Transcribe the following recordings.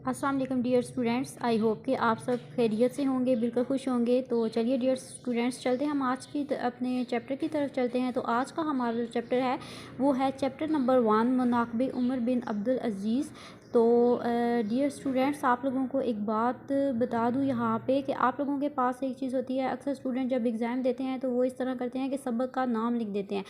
अस्सलाम वालेकुम dear students, I hope कि आप सब खैरियत से होंगे, बिल्कुल खुश होंगे। तो चलिए डियर स्टूडेंट्स, चलते हैं हम आज की अपने चैप्टर की तरफ चलते हैं। तो आज का हमारा जो चैप्टर है वो है चैप्टर नंबर 1, मनाक़िब उमर बिन अब्दुल अज़ीज़। तो डियर स्टूडेंट्स, आप लोगों को एक बात बता दूं यहाँ पे कि आप लोगों के पास एक चीज़ होती है। अक्सर स्टूडेंट जब एग्ज़ाम देते हैं तो वो इस तरह करते हैं कि सबक का नाम लिख देते हैं।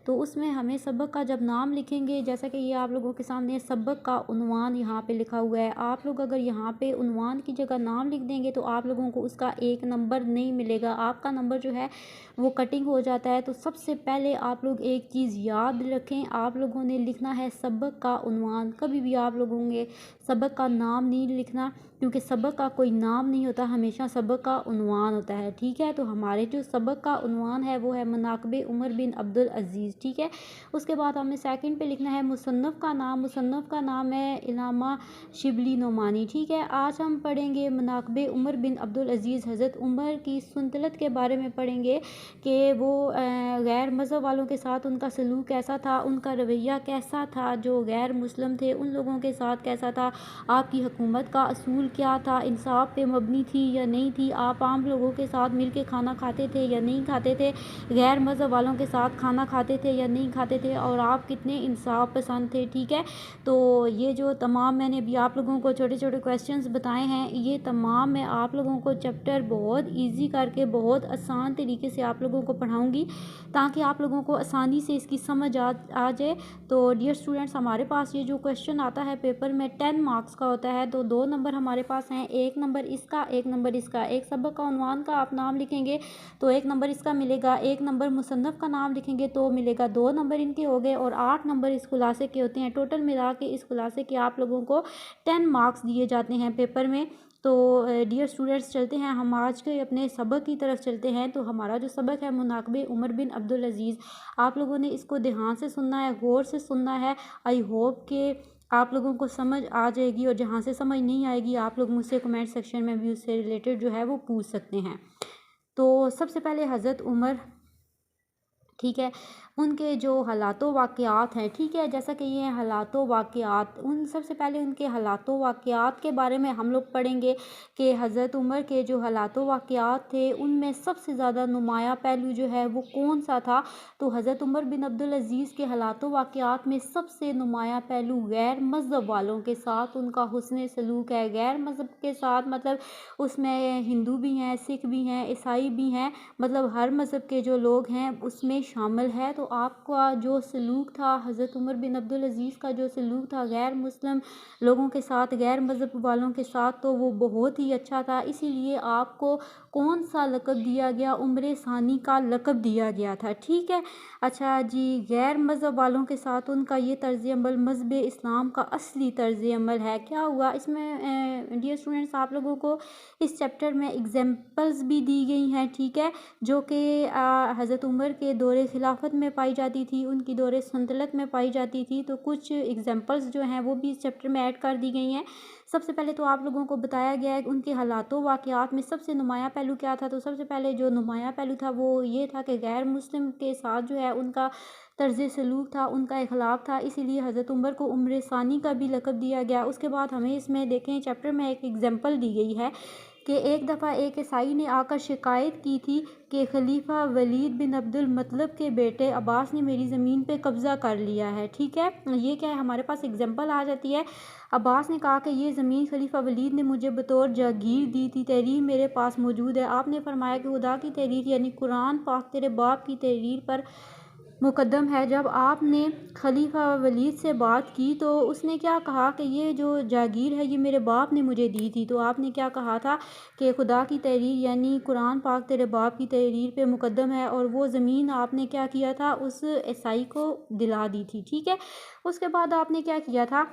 तो उसमें हमें सबक का जब नाम लिखेंगे, जैसा कि ये आप लोगों के सामने सबक का उन्वान यहाँ पे लिखा हुआ है, आप लोग अगर यहाँ पे उन्वान की जगह नाम लिख देंगे तो आप लोगों को उसका एक नंबर नहीं मिलेगा, आपका नंबर जो है वो कटिंग हो जाता है। तो सबसे पहले आप लोग एक चीज़ याद रखें, आप लोगों ने लिखना है सबक का उन्वान। कभी भी आप लोगों ने सबक का नाम नहीं लिखना, क्योंकि सबक का कोई नाम नहीं होता, हमेशा सबक का उन्वान होता है। ठीक है, तो हमारे जो सबक का उन्वान है वो है मनाक़िब उमर बिन अब्दुल अज़ीज़। ठीक है, उसके बाद हमें सेकंड पे लिखना है मुसन्नफ़ का नाम। मुसन्नफ़ का नाम है इल्हामा शिबली नोमानी। ठीक है, आज हम पढ़ेंगे मनाक़िब उमर बिन अब्दुल अज़ीज़। हज़रत उमर की सुन्नत के बारे में पढ़ेंगे कि वो गैर मज़हब वालों के साथ उनका सलूक कैसा था, उनका रवैया कैसा था, जो गैर मुस्लिम थे उन लोगों के साथ कैसा था, आपकी हुकूमत का असूल क्या था, इंसाफ पे मबनी थी या नहीं थी, आप आम लोगों के साथ मिल के खाना खाते थे या नहीं खाते थे, गैर मज़हब वालों के साथ खाना खाते थे या नहीं खाते थे, और आप कितने इंसाफ पसंद थे। ठीक है, तो ये जो तमाम मैंने अभी आप लोगों को छोटे छोटे क्वेश्चंस बताए हैं, ये तमाम मैं आप लोगों को चैप्टर बहुत ईजी करके बहुत आसान तरीके से आप लोगों को पढ़ाऊँगी, ताकि आप लोगों को आसानी से इसकी समझ आ जाए। तो डियर स्टूडेंट्स, हमारे पास ये जो क्वेश्चन आता है पेपर में 10 मार्क्स का होता है। तो 2 नंबर हमारे पास हैं, एक नंबर इसका, एक नंबर इसका। एक सबक का उन्वान का आप नाम लिखेंगे तो एक नंबर इसका मिलेगा, एक नंबर मुसन्नफ़ का नाम लिखेंगे तो मिलेगा, 2 नंबर इनके हो गए, और 8 नंबर इस खुलासे के होते हैं। टोटल मिला के इस खुलासे के आप लोगों को 10 मार्क्स दिए जाते हैं पेपर में। तो डियर स्टूडेंट्स, चलते हैं हम आज के अपने सबक की तरफ चलते हैं। तो हमारा जो सबक है मनाक़िब उमर बिन अब्दुल अज़ीज़, आप लोगों ने इसको ध्यान से सुनना है, गौर से सुनना है। आई होप कि आप लोगों को समझ आ जाएगी, और जहाँ से समझ नहीं आएगी आप लोग मुझसे कमेंट सेक्शन में भी उससे रिलेटेड जो है वो पूछ सकते हैं। तो सबसे पहले हज़रत उमर, ठीक है, उनके जो हालातों वाक़यात हैं, ठीक है, जैसा कि ये हालातों वाक़यात, उन सबसे पहले उनके हालातों वाक़यात के बारे में हम लोग पढ़ेंगे कि हज़रत उमर के जो हालातों वाक़यात थे उनमें सबसे ज़्यादा नुमाया पहलू जो है वो कौन सा था। तो हज़रत उमर बिन अब्दुल अज़ीज़ के हालातों वाक़यात में सबसे नुमाया पहलू गैर मज़हब वालों के साथ उनका हुस्न सलूक है। गैर मज़हब के साथ मतलब उसमें हिंदू भी हैं, सिख भी हैं, ईसाई भी हैं, मतलब हर मज़हब के जो लोग हैं उसमें शामिल है। तो आपका जो सलूक था, हज़रत उमर बिन अब्दुल अज़ीज़ का जो सलूक था गैर मुस्लिम लोगों के साथ, गैर मज़हब वालों के साथ, तो वो बहुत ही अच्छा था। इसीलिए आपको कौन सा लक़ब दिया गया, उम्र सानी का लक़ब दिया गया था। ठीक है, अच्छा जी, गैर मज़हब वालों के साथ उनका ये तर्ज़ अमल मज़हब इस्लाम का असली तर्ज़ अमल है। क्या हुआ इसमें डियर स्टूडेंट्स, आप लोगों को इस चैप्टर में एग्जाम्पल्स भी दी गई हैं, ठीक है, जो कि हज़रत उमर के दौरे खिलाफत में पाई जाती थी, उनकी दौरे सल्तनत में पाई जाती थी। तो कुछ एग्जाम्पल्स जो हैं वो भी इस चैप्टर में ऐड कर दी गई हैं। सबसे पहले तो आप लोगों को बताया गया है कि उनके हालातों वाक़यात में सबसे नुमाया पहलू क्या था। तो सबसे पहले जो नुमाया पहलू था वो ये था कि गैर मुस्लिम के साथ जो है उनका तर्ज़ सलूक था, उनका इख़लाक़ था, इसीलिए हज़रत उमर को उम्र सानी का भी लक़ब दिया गया। उसके बाद हमें इसमें देखें चैप्टर में एक एग्जाम्पल दी गई है कि एक दफ़ा एक ईसाई ने आकर शिकायत की थी कि खलीफा वलीद बिन अब्दुल मतलब के बेटे अब्बास ने मेरी ज़मीन पे कब्ज़ा कर लिया है। ठीक है, ये क्या है, हमारे पास एग्जाम्पल आ जाती है। अब्बास ने कहा कि ये ज़मीन खलीफा वलीद ने मुझे बतौर जागीर दी थी, तहरीर मेरे पास मौजूद है। आपने फरमाया कि खुदा की तहरीर यानी कुरान पाक तेरे बाप की तहरीर पर मुकद्दम है। जब आपने खलीफा वलीद से बात की तो उसने क्या कहा कि ये जो जागीर है ये मेरे बाप ने मुझे दी थी। तो आपने क्या कहा था कि खुदा की तहरीर यानी कुरान पाक तेरे बाप की तहरीर पे मुकद्दम है, और वो ज़मीन आपने क्या किया था, उस ईसाई को दिला दी थी। ठीक है, उसके बाद आपने क्या किया था,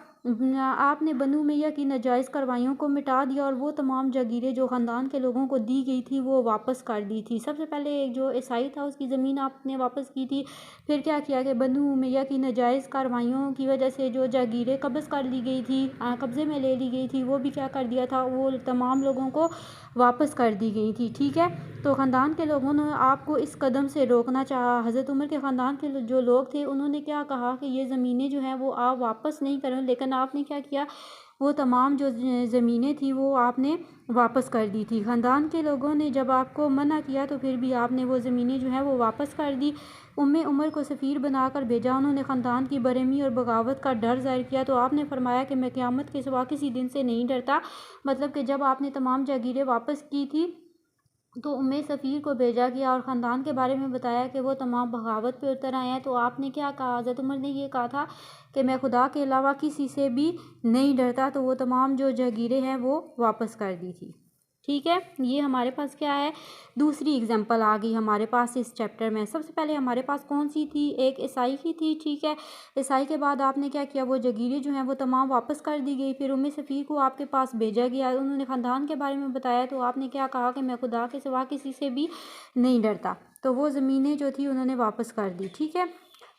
आपने बनु उमैया की नाजायज़ कार्रवाइयों को मिटा दिया, और वो तमाम जागीरें जो ख़ानदान के लोगों को दी गई थी वो वापस कर दी थी। सबसे पहले एक जो ईसाई था उसकी ज़मीन आपने वापस की थी। फिर क्या किया कि बनु उमैया की नाजायज़ कार्रवाइयों की वजह से जो जागीरें कब्ज़ कर ली गई थी, कब्ज़े में ले ली गई थी, वो भी क्या कर दिया था, वो तमाम लोगों को वापस कर दी गई थी। ठीक है, तो ख़ानदान के लोगों ने आपको इस कदम से रोकना चाहा। हज़रत उमर के ख़ानदान के जो लोग थे उन्होंने क्या कहा कि ये ज़मीनें जो हैं वो आप वापस नहीं करें, लेकिन आपने क्या किया, वो तमाम जो ज़मीनें थी वो आपने वापस कर दी थी। ख़ानदान के लोगों ने जब आपको मना किया तो फिर भी आपने वो ज़मीनें जो हैं वो वापस कर दी। उम्मे उमर को सफ़ीर बनाकर भेजा। उन्होंने ख़ानदान की बरहमी और बगावत का डर ज़ाहिर किया तो आपने फरमाया कि मैं क़यामत के सिवा किसी दिन से नहीं डरता। मतलब कि जब आपने तमाम जागीरें वापस की थी तो उम्मे सफ़ीर को भेजा गया और ख़ानदान के बारे में बताया कि वो तमाम बगावत पे उतर आए हैं। तो आपने क्या कहा, हज़रत उमर ने ये कहा था कि मैं खुदा के अलावा किसी से भी नहीं डरता। तो वो तमाम जो जागीरें हैं वो वापस कर दी थी। ठीक है, ये हमारे पास क्या है, दूसरी एग्जांपल आ गई हमारे पास इस चैप्टर में। सबसे पहले हमारे पास कौन सी थी, एक ईसाई की थी। ठीक है, ईसाई के बाद आपने क्या किया, वो जागीरें जो हैं वो तमाम वापस कर दी गई। फिर उम्मे सफ़ीर को आपके पास भेजा गया, उन्होंने ख़ानदान के बारे में बताया तो आपने क्या कहा कि मैं खुदा के सिवा किसी से भी नहीं डरता। तो वो ज़मीनें जो थी उन्होंने वापस कर दी। ठीक है,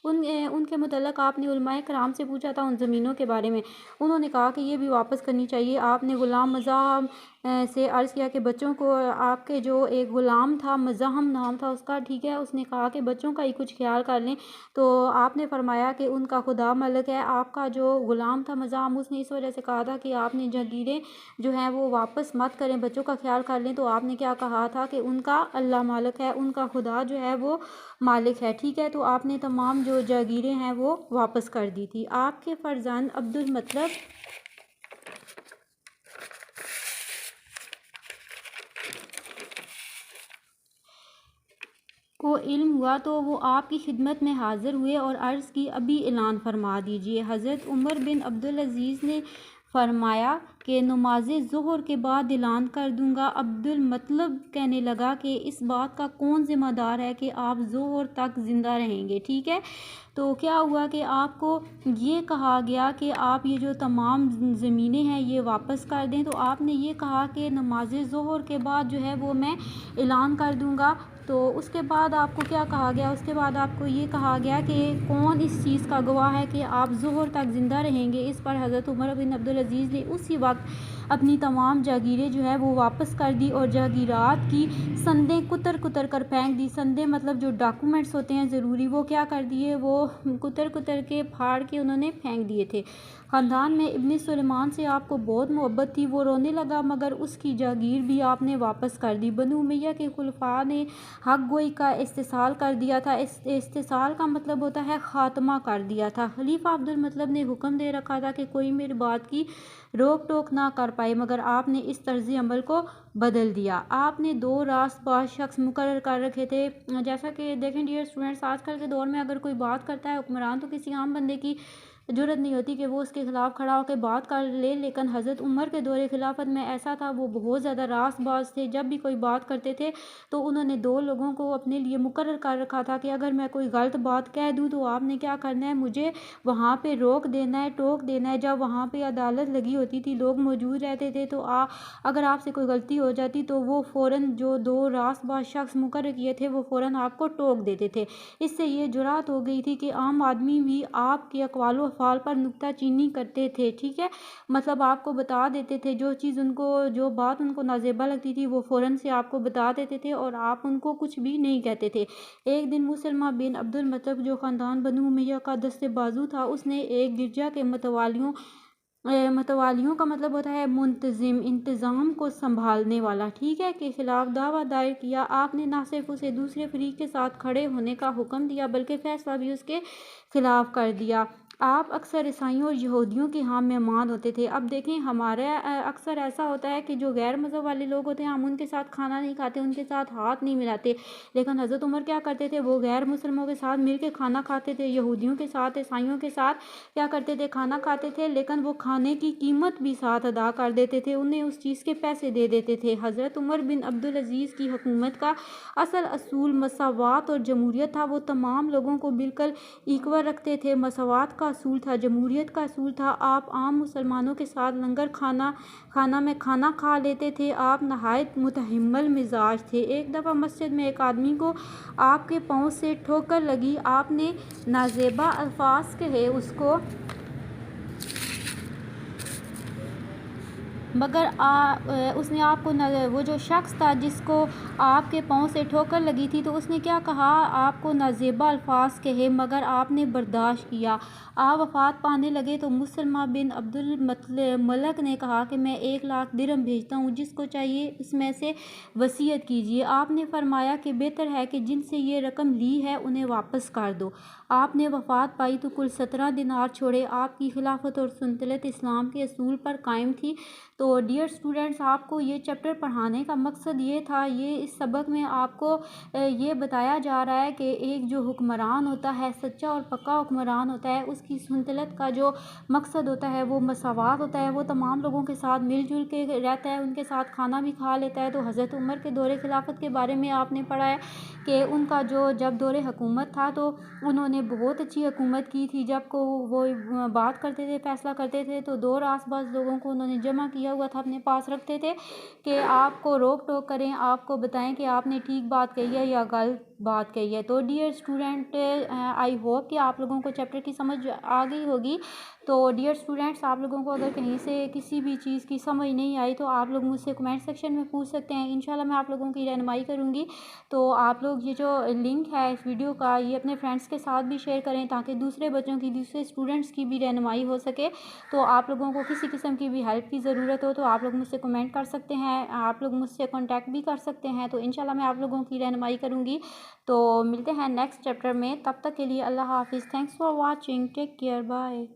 उनके मुतल्लिक़ आपने उलमाए कराम से पूछा था उन ज़मीनों के बारे में, उन्होंने कहा कि ये भी वापस करनी चाहिए। आपने ग़ुलाम मज़ाहम से अर्ज़ किया कि बच्चों को, आपके जो एक ग़ुलाम था मज़ाहम नाम था उसका, ठीक है, उसने कहा कि बच्चों का ही कुछ ख्याल कर लें। तो आपने फरमाया कि उनका खुदा मलिक है। आपका जो ग़ुलाम था मज़ाहम, उसने इस वजह से कहा था कि आपने जागीरें जो हैं वो वापस मत करें, बच्चों का ख्याल कर लें। तो आपने क्या कहा था कि उनका अल्लाह मालिक है, उनका खुदा जो है वो मालिक है। ठीक है, तो आपने तमाम जो जागीरें हैं वो वापस कर दी थी। आपके फ़र्जंद अब्दुल मतलब को इल्म हुआ तो वो आपकी खिदमत में हाज़िर हुए और अर्ज़ की, अभी ऐलान फरमा दीजिए। हज़रत उमर बिन अब्दुल अज़ीज़ ने फरमाया कि नमाज़ ज़ुहर के बाद ऐलान कर दूंगा। अब्दुल मतलब कहने लगा कि इस बात का कौन ज़िम्मेदार है कि आप ज़ुहर तक ज़िंदा रहेंगे। ठीक है, तो क्या हुआ कि आपको ये कहा गया कि आप ये जो तमाम ज़मीनें हैं ये वापस कर दें। तो आपने ये कहा कि नमाज ज़ुहर के बाद जो है वो मैं ऐलान कर दूंगा। तो उसके बाद आपको क्या कहा गया, उसके बाद आपको ये कहा गया कि कौन इस चीज़ का गवाह है कि आप ज़ुहर तक ज़िंदा रहेंगे। इस पर हज़रत उमर बिन अब्दुल अज़ीज़ ने उसी वक्त अपनी तमाम जागीरें जो है वो वापस कर दी और जागीरात की संदें कुतर कुतर कर फेंक दी। संदें मतलब जो डॉक्यूमेंट्स होते हैं ज़रूरी, वो क्या कर दिए, वो कुतर कुतर के फाड़ के उन्होंने फेंक दिए थे। ख़ानदान में इब्न सुलेमान से आपको बहुत मोहब्बत थी, वो रोने लगा मगर उसकी जागीर भी आपने वापस कर दी। बनु उमैया के खुलफा ने हक गोई का इस्तेसाल कर दिया था। इस्तेसाल का मतलब होता है ख़ात्मा कर दिया था। खलीफा अब्दुल मतलब ने हुक्म दे रखा था कि कोई मेरी बात की रोक टोक ना कर पाए, मगर आपने इस तर्ज़ अमल को बदल दिया। आपने 2 रास्तबाज़ शख्स मुकर्रर कर रखे थे। जैसा कि देखें डियर स्टूडेंट्स, आजकल के दौर में अगर कोई बात करता है हुक्मरान, तो किसी आम बंदे की ज़रूरत नहीं होती कि वो उसके ख़िलाफ़ खड़ा होकर बात कर ले। लेकिन हज़रत उमर के दौरे खिलाफत में ऐसा था, वो बहुत ज़्यादा रास्तबाज़ थे। जब भी कोई बात करते थे तो उन्होंने 2 लोगों को अपने लिए मुकर्रर कर रखा था कि अगर मैं कोई गलत बात कह दूँ तो आपने क्या करना है, मुझे वहाँ पे रोक देना है, टोक देना है। जब वहाँ पे अदालत लगी होती थी, लोग मौजूद रहते थे, तो अगर आपसे कोई गलती हो जाती तो वो फ़ौरन जो 2 रास्तबाज़ शख्स मुकर्रर किए थे वो फ़ौरन आपको टोक देते थे। इससे ये जुरात हो गई थी कि आम आदमी भी आपके अक़वाल व अफ़आल पर नुक्ताचीनी करते थे। ठीक है, मतलब आपको बता देते थे जो चीज़ उनको, जो बात उनको नाजेबा लगती थी वो फ़ौरन से आपको बता देते थे और आप उनको कुछ भी नहीं कहते थे। एक दिन मुसलमा बिन अब्दुल मतलब जो ख़ानदान बनु उमैया का दस्ते बाजू था, उसने एक गिरजा के मतवालियों का मतलब होता है मुंतज़िम, इंतज़ाम को संभालने वाला, ठीक है, के ख़िलाफ़ दावा दायर किया। आपने ना सिर्फ उसे दूसरे फरीक के साथ खड़े होने का हुक्म दिया बल्कि फ़ैसला भी उसके ख़िलाफ़ कर दिया। आप अक्सर ईसाइयों और यहूदियों के यहाँ मेहमान होते थे। अब देखें, हमारे अक्सर ऐसा होता है कि जो गैर मज़हब वाले लोग होते हैं हम उनके साथ खाना नहीं खाते, उनके साथ हाथ नहीं मिलाते। लेकिन हज़रत उमर क्या करते थे, वो गैर मुसलमानों के साथ मिल के खाना खाते थे, यहूदियों के साथ, ईसाइयों के साथ क्या करते थे, खाना खाते थे। लेकिन वो खाने की कीमत भी साथ अदा कर देते थे, उन्हें उस चीज़ के पैसे दे देते थे। हज़रत उमर बिन अब्दुल अज़ीज़ की हुकूमत का असल असूल मसावात और जमहूरियत था। वो तमाम लोगों को बिल्कुल इक्वल रखते थे। मसावात का असूल था, जमहूरियत का असूल था। आप आम मुसलमानों के साथ लंगर खाना में खाना खा लेते थे। आप नहायत मुतहम्मिल मिजाज थे। एक दफ़ा मस्जिद में एक आदमी को आपके पाँव से ठोकर लगी, आपने नाजेबा अल्फाज कहे उसको मगर उसने आपको वो जो शख्स था जिसको आपके पाँव से ठोकर लगी थी, तो उसने क्या कहा, आपको नाज़ेबा अल्फाज कहे मगर आपने बर्दाश्त किया। आप वफ़ात पाने लगे तो मुसलमा बिन अब्दुल मलक ने कहा कि मैं 1,00,000 दिरहम भेजता हूँ, जिसको चाहिए इसमें से वसीयत कीजिए। आपने फरमाया कि बेहतर है कि जिनसे ये रकम ली है उन्हें वापस कर दो। आपने वफ़ात पाई तो कुल 17 दिनार छोड़े। आपकी खिलाफत और सुन्नत इस्लाम के असूल पर कायम थी। तो डियर स्टूडेंट्स, आपको ये चैप्टर पढ़ाने का मकसद ये था, ये इस सबक में आपको ये बताया जा रहा है कि एक जो हुक्मरान होता है, सच्चा और पक्का हुक्मरान होता है, उसकी सुन्नत का जो मकसद होता है वो मसावात होता है। वो तमाम लोगों के साथ मिलजुल के रहता है, उनके साथ खाना भी खा लेता है। तो हज़रत उमर के दौरे खिलाफत के बारे में आपने पढ़ा है कि उनका जो जब दौरे हुकूमत था तो उन्होंने बहुत अच्छी हुकूमत की थी। जब को वो बात करते थे, फ़ैसला करते थे, तो दो आस-पास लोगों को उन्होंने जमा किया हुआ था, अपने पास रखते थे कि आपको रोक टोक करें, आपको बताएं कि आपने ठीक बात कही है या गलत बात कही है। तो डियर स्टूडेंट, आई होप कि आप लोगों को चैप्टर की समझ आ गई होगी। तो डियर स्टूडेंट्स, आप लोगों को अगर कहीं से किसी भी चीज़ की समझ नहीं आई तो आप लोग मुझसे कमेंट सेक्शन में पूछ सकते हैं। इंशाल्लाह मैं आप लोगों की रहनुमाई करूँगी। तो आप लोग ये जो लिंक है इस वीडियो का, ये अपने फ्रेंड्स के साथ भी शेयर करें ताकि दूसरे बच्चों की, दूसरे स्टूडेंट्स की भी रहनुमाई हो सके। तो आप लोगों को किसी किस्म की भी हेल्प की ज़रूरत हो तो आप लोग मुझसे कमेंट कर सकते हैं, आप लोग मुझसे कॉन्टैक्ट भी कर सकते हैं। तो इंशाल्लाह मैं आप लोगों की रहनुमाई करूँगी। तो मिलते हैं नेक्स्ट चैप्टर में, तब तक के लिए अल्लाह हाफिज़। Thanks for watching, take care, bye.